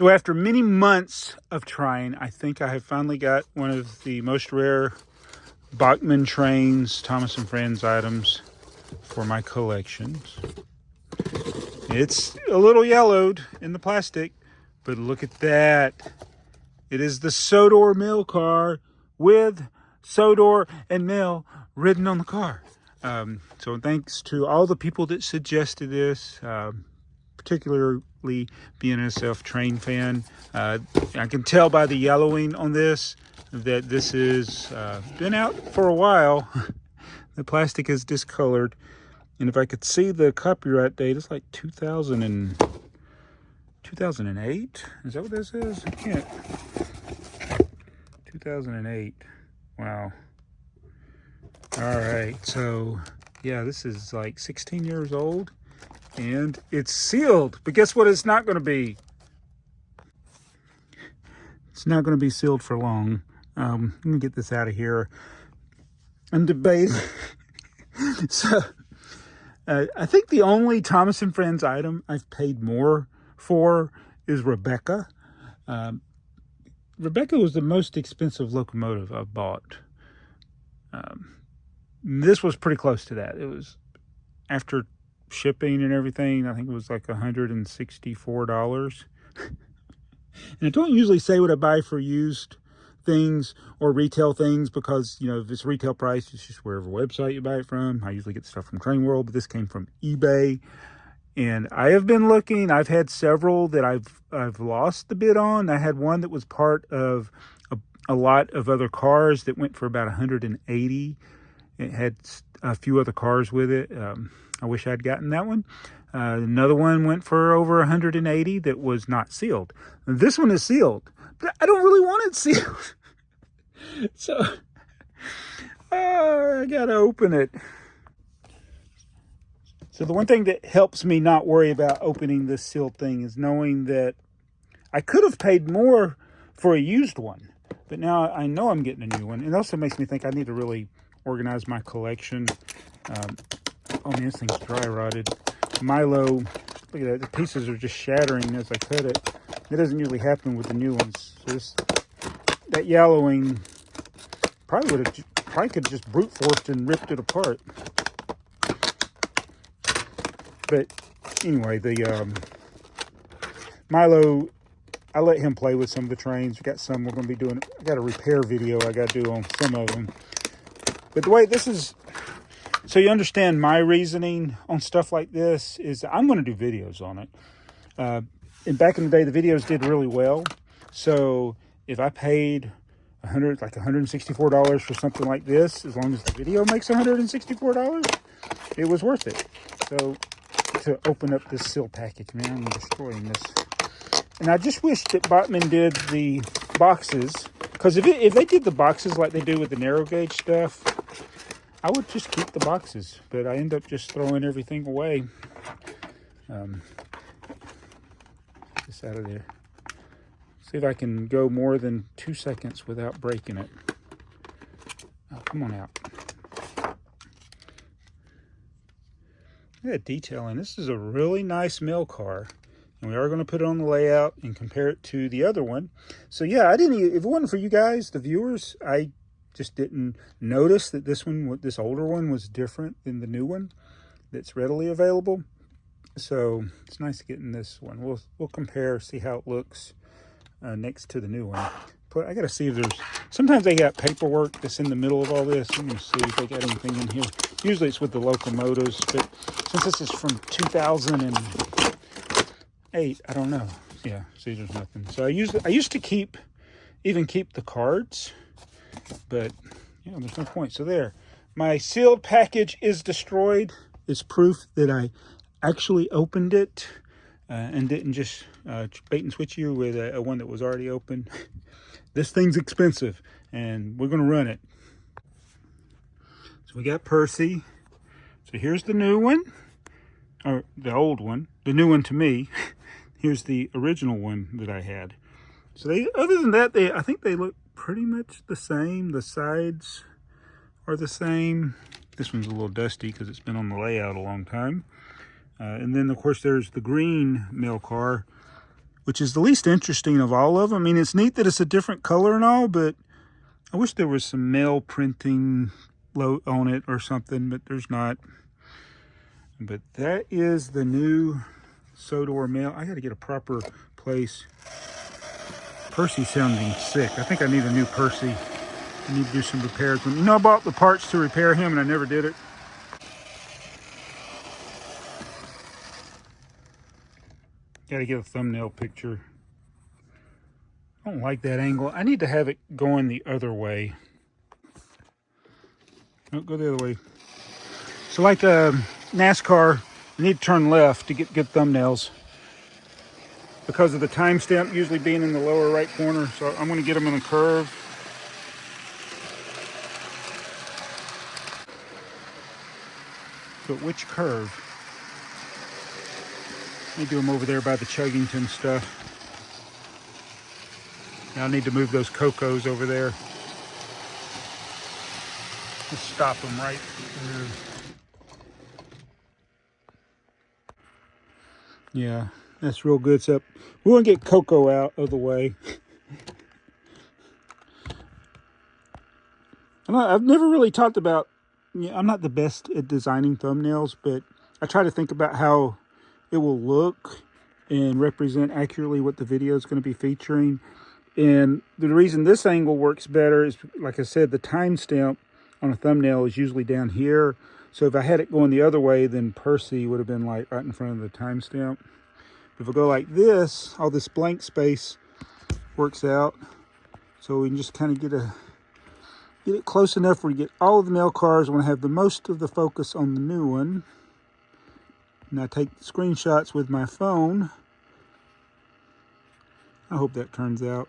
So after many months of trying, I think I have finally got one of the most rare Bachmann Trains Thomas and Friends items for my collections. It's a little yellowed in the plastic, but look at that. It is the Sodor Mail car with Sodor and Mail written on the car. So thanks to all the people that suggested this, particularly being a self-train fan. I can tell by the yellowing on this that this has been out for a while. The plastic is discolored. And if I could see the copyright date, it's like 2008? Is that what this is? I can't. 2008. Wow. All right. So, yeah, this is like 16 years old. And it's sealed. But guess what it's not going to be? It's not going to be sealed for long. Let me get this out of here. I'm debating. So, I think the only Thomas and Friends item I've paid more for is Rebecca. Rebecca was the most expensive locomotive I've bought. This was pretty close to that. It was after shipping and everything, I think it was like $164. And I don't usually say what I buy for used things or retail things because, you know, if it's retail price, it's just wherever website you buy it from. I usually get stuff from TrainWorld, but this came from eBay. And I have been looking. I've had several that I've lost the bid on. I had one that was part of a lot of other cars that went for about 180. It had a few other cars with it. I wish I'd gotten that one. Another one went for over 180 that was not sealed. This one is sealed, but I don't really want it sealed. So I gotta open it. So the one thing that helps me not worry about opening this sealed thing is knowing that I could have paid more for a used one, but now I know I'm getting a new one. It also makes me think I need to really organize my collection. Oh man, this thing's dry rotted. Milo, look at that. The pieces are just shattering as I cut it. That doesn't usually happen with the new ones. So that yellowing probably could just brute forced and ripped it apart. But anyway, the Milo, I let him play with some of the trains. We got some we're going to be doing. I got a repair video I got to do on some of them. But the way this is, so you understand my reasoning on stuff like this is I'm going to do videos on it. And back in the day, the videos did really well. So if I paid $164 for something like this, as long as the video makes $164, it was worth it. So to open up this seal package, man, I'm destroying this. And I just wish that Bachmann did the boxes, because if they did the boxes like they do with the narrow gauge stuff, I would just keep the boxes, but I end up just throwing everything away. This out of there. See if I can go more than 2 seconds without breaking it. Oh, come on out. Look at that detailing. This is a really nice mail car. And we are going to put it on the layout and compare it to the other one. So yeah, if it wasn't for you guys, the viewers, I just didn't notice that this older one was different than the new one that's readily available. So it's nice getting this one. We'll compare, see how it looks next to the new one. But I got to see if there's, sometimes they got paperwork that's in the middle of all this. I'm going to see if they got anything in here. Usually it's with the locomotives, but since this is from 2008, I don't know. Yeah, see, there's nothing. So I used to keep the cards, but you know, there's no point. So there, my sealed package is destroyed. It's proof that I actually opened it and didn't just bait and switch you with a one that was already open. This thing's expensive, and we're going to run it. So we got Percy. So here's the new one, or the old one. The new one to me. Here's the original one that I had. So other than that, I think they look pretty much the same. The sides are the same. This one's a little dusty because it's been on the layout a long time. And then, of course, there's the green mail car. which is the least interesting of all of them. I mean, it's neat that it's a different color and all, but I wish there was some mail printing on it or something, but there's not. But that is the new Sodor Mail. I got to get a proper place. Percy's sounding sick. I think I need a new Percy. I need to do some repairs. You know, I bought the parts to repair him and I never did it. Got to get a thumbnail picture. I don't like that angle. I need to have it going the other way. No, go the other way. So like NASCAR, you need to turn left to get good thumbnails because of the timestamp usually being in the lower right corner. So I'm going to get them in the curve. But which curve? Let me do them over there by the Chuggington stuff. Now I need to move those Cocos over there. Just stop them right there. Yeah, that's real good. So we want to get Coco out of the way. I've never really talked about, I'm not the best at designing thumbnails, but I try to think about how it will look and represent accurately what the video is going to be featuring. And the reason this angle works better is, like I said, the timestamp on a thumbnail is usually down here. So if I had it going the other way, then Percy would have been like right in front of the timestamp. If I go like this, all this blank space works out. So we can just kind of get it close enough where you get all of the mail cars. I want to have the most of the focus on the new one. And I take screenshots with my phone. I hope that turns out.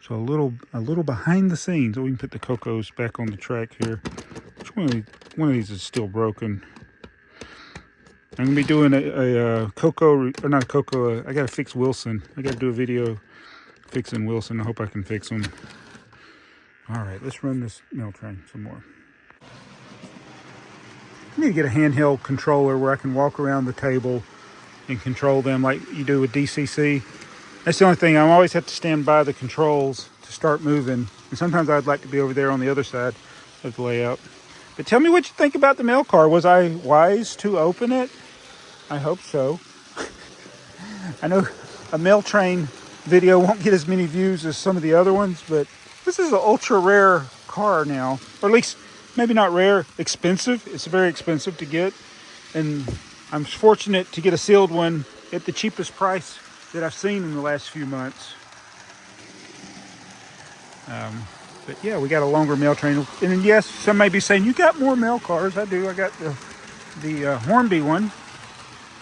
So a little behind the scenes. So we can put the Cocos back on the track here. Which one of these is still broken? I'm gonna be doing a Coco, or not a Coco. I gotta fix Wilson. I gotta do a video fixing Wilson. I hope I can fix them. All right, let's run this mail train some more. I need to get a handheld controller where I can walk around the table and control them like you do with DCC. That's the only thing. I always have to stand by the controls to start moving. And sometimes I'd like to be over there on the other side of the layout. But tell me what you think about the mail car. Was I wise to open it? I hope so. I know a mail train video won't get as many views as some of the other ones, but this is an ultra rare car now. Or at least, maybe not rare, expensive. It's very expensive to get. And I'm fortunate to get a sealed one at the cheapest price that I've seen in the last few months. But yeah, we got a longer mail train. And then yes, some may be saying, you got more mail cars. I do. I got the Hornby one,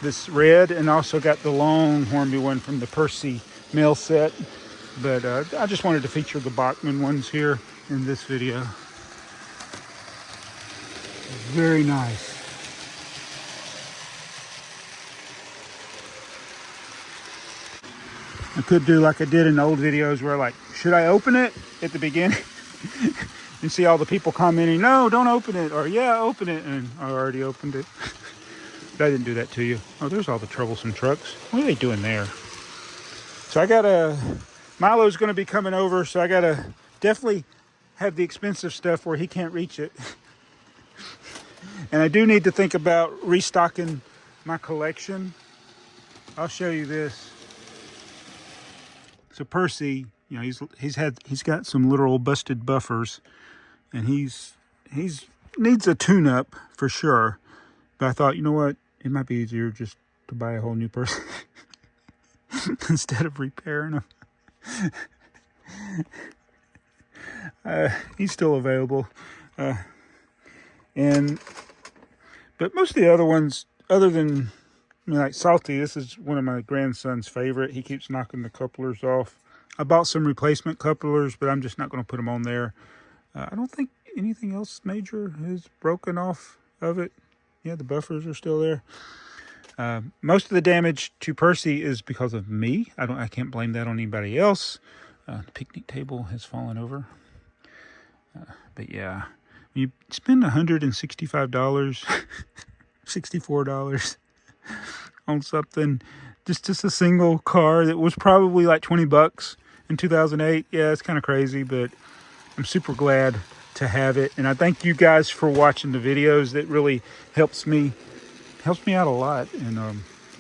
this red, and also got the long Hornby one from the Percy mail set. But I just wanted to feature the Bachmann ones here in this video. Very nice. I could do like I did in the old videos where like, should I open it at the beginning? And see all the people commenting, no, don't open it, or yeah, open it, and I already opened it. But I didn't do that to you. Oh, there's all the troublesome trucks. What are they doing there? So I gotta, Milo's gonna be coming over, so I gotta definitely have the expensive stuff where he can't reach it. And I do need to think about restocking my collection. I'll show you this. So Percy, you know, he's got some literal busted buffers, and he's needs a tune-up for sure. But I thought, you know what, it might be easier just to buy a whole new person instead of repairing them. He's still available, but most of the other ones, other than, I mean, like Salty, this is one of my grandson's favorite. He keeps knocking the couplers off. I bought some replacement couplers, but I'm just not going to put them on there. I don't think anything else major is broken off of it. Yeah, the buffers are still there. Most of the damage to Percy is because of me. I can't blame that on anybody else. The picnic table has fallen over. But yeah, when you spend $165, $64 on something Just a single car that was probably like 20 bucks in 2008. Yeah, it's kind of crazy, but I'm super glad to have it. And I thank you guys for watching the videos. That really helps me out a lot. And I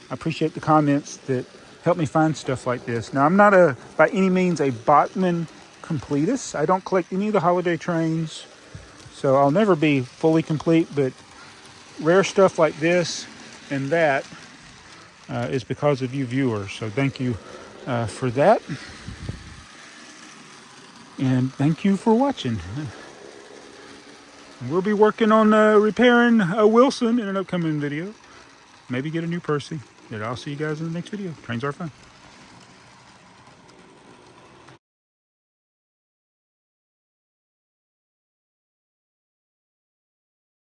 appreciate the comments that help me find stuff like this. Now, I'm not by any means a Bachmann completist. I don't collect any of the holiday trains, so I'll never be fully complete, but rare stuff like this and that is because of you viewers. So thank you for that. And thank you for watching. We'll be working on repairing a Wilson in an upcoming video. Maybe get a new Percy. And I'll see you guys in the next video. Trains are fun.